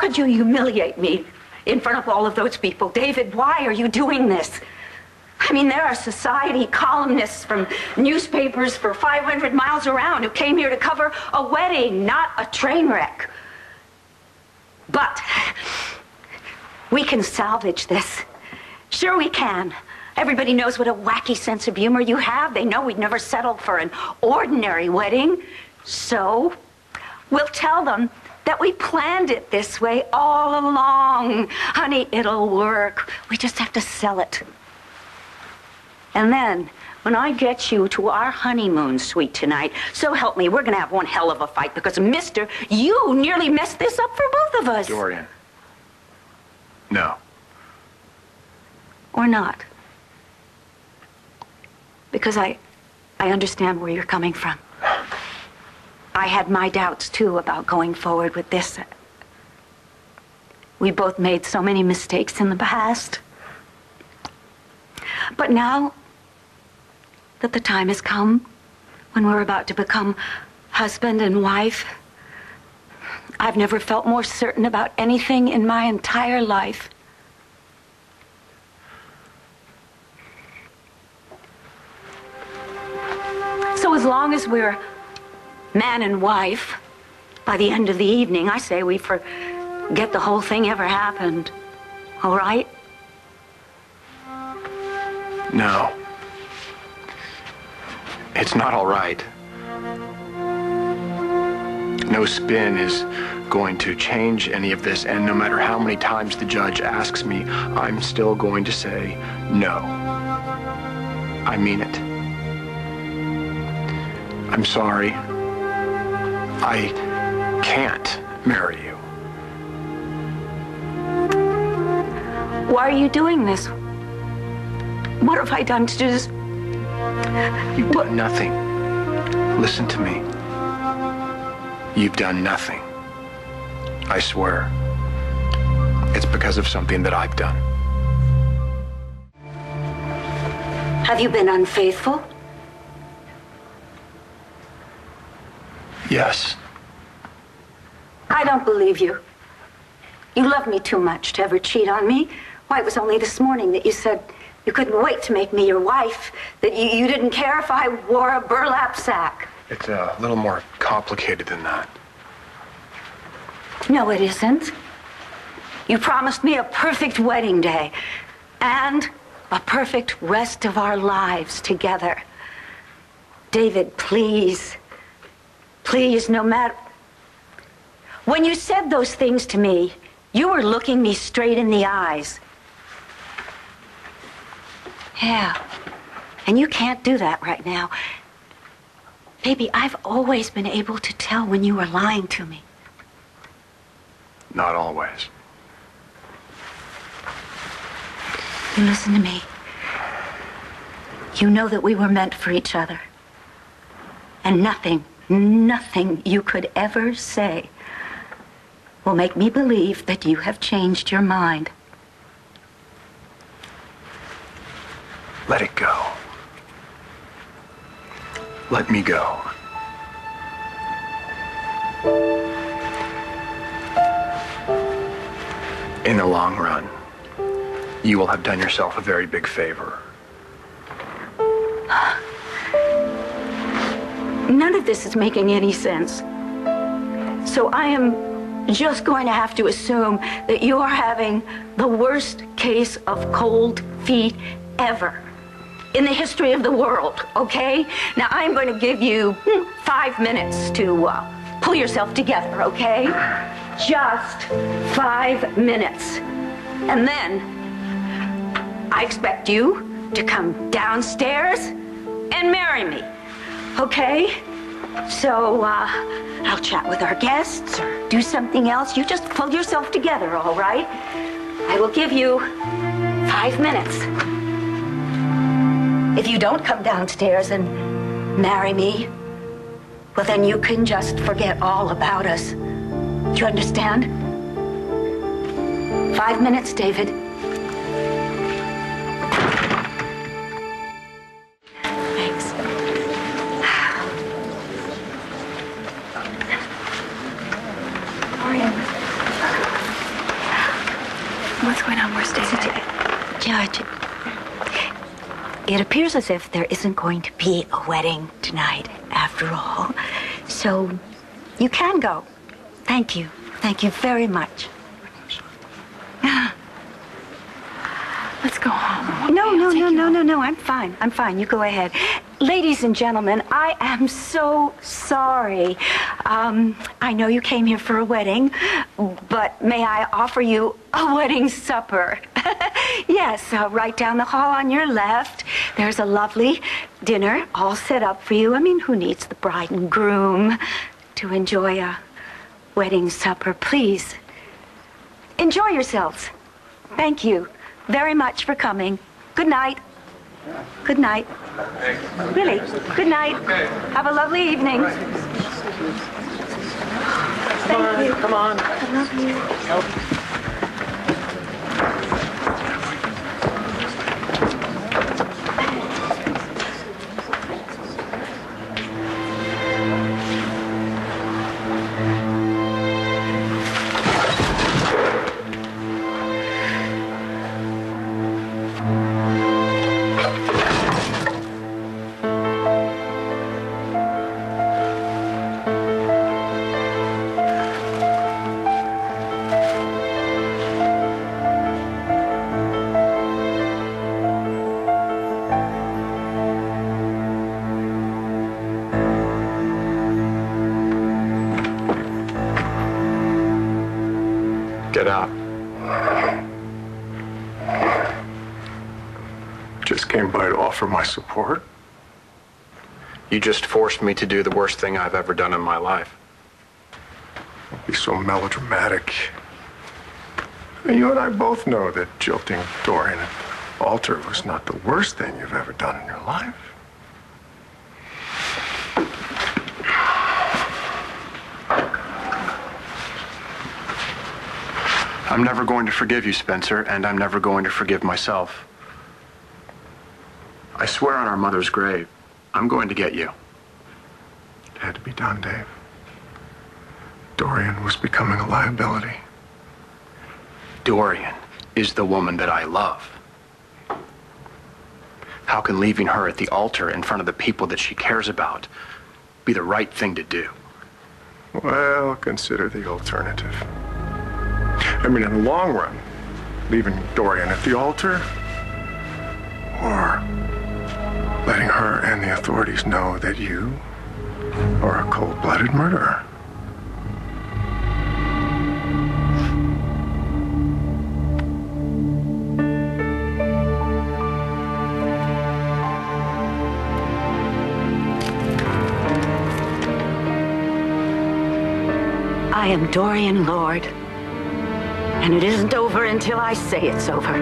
could you humiliate me in front of all of those people? David, why are you doing this? I mean, there are society columnists from newspapers for 500 miles around who came here to cover a wedding, not a train wreck. But we can salvage this. Sure we can. Everybody knows what a wacky sense of humor you have. They know we'd never settle for an ordinary wedding. So we'll tell them that we planned it this way all along. Honey, it'll work. We just have to sell it. And then, when I get you to our honeymoon suite tonight, so help me, we're gonna have one hell of a fight because, mister, you nearly messed this up for both of us. Dorian. No. Or not. Because I understand where you're coming from. I had my doubts, too, about going forward with this. We both made so many mistakes in the past. But now that the time has come when we're about to become husband and wife, I've never felt more certain about anything in my entire life. So as long as we're man and wife, by the end of the evening, I say we forget the whole thing ever happened. All right? No. It's not all right. No spin is going to change any of this, and no matter how many times the judge asks me, I'm still going to say no. I mean it. I'm sorry. I can't marry you. Why are you doing this? What have I done to this? You've done nothing. Listen to me. You've done nothing. I swear. It's because of something that I've done. Have you been unfaithful? Yes. I don't believe you. You love me too much to ever cheat on me. Why, it was only this morning that you said you couldn't wait to make me your wife, that you didn't care if I wore a burlap sack. It's a little more complicated than that. No, it isn't. You promised me a perfect wedding day and a perfect rest of our lives together. David, please, please, no matter... When you said those things to me, you were looking me straight in the eyes. Yeah, and you can't do that right now. Baby, I've always been able to tell when you were lying to me. Not always. You listen to me. You know that we were meant for each other. And nothing you could ever say will make me believe that you have changed your mind. Let it go. Let me go. In the long run, you will have done yourself a very big favor. None of this is making any sense. So I am just going to have to assume that you are having the worst case of cold feet ever in the history of the world, okay? Now, I'm going to give you 5 minutes to pull yourself together, okay? Just 5 minutes. And then I expect you to come downstairs and marry me, okay? So, I'll chat with our guests or do something else. You just pull yourself together, all right? I will give you 5 minutes. If you don't come downstairs and marry me, well, then you can just forget all about us. Do you understand? 5 minutes, David. Thanks. Dorian. What's going on? Where's David? Judge, it appears as if there isn't going to be a wedding tonight, after all. So, you can go. Thank you. Thank you very much. Let's go home. No. I'm fine. I'm fine. You go ahead. Ladies and gentlemen, I am so sorry. I know you came here for a wedding, but may I offer you a wedding supper? Yes, right down the hall on your left. There's a lovely dinner all set up for you. I mean, who needs the bride and groom to enjoy a wedding supper? Please, enjoy yourselves. Thank you very much for coming. Good night. Good night. Really, good night. Have a lovely evening. Thank you. Come on. I love you. Get out. Just came by to offer my support. You just forced me to do the worst thing I've ever done in my life. Don't be so melodramatic. You and I both know that jilting Dorian at the altar was not the worst thing you've ever done in your life. I'm never going to forgive you, Spencer, and I'm never going to forgive myself. I swear on our mother's grave, I'm going to get you. It had to be done, Dave. Dorian was becoming a liability. Dorian is the woman that I love. How can leaving her at the altar in front of the people that she cares about be the right thing to do? Well, consider the alternative. I mean, in the long run, leaving Dorian at the altar, or letting her and the authorities know that you are a cold-blooded murderer. I am Dorian Lord, and it isn't over until I say it's over.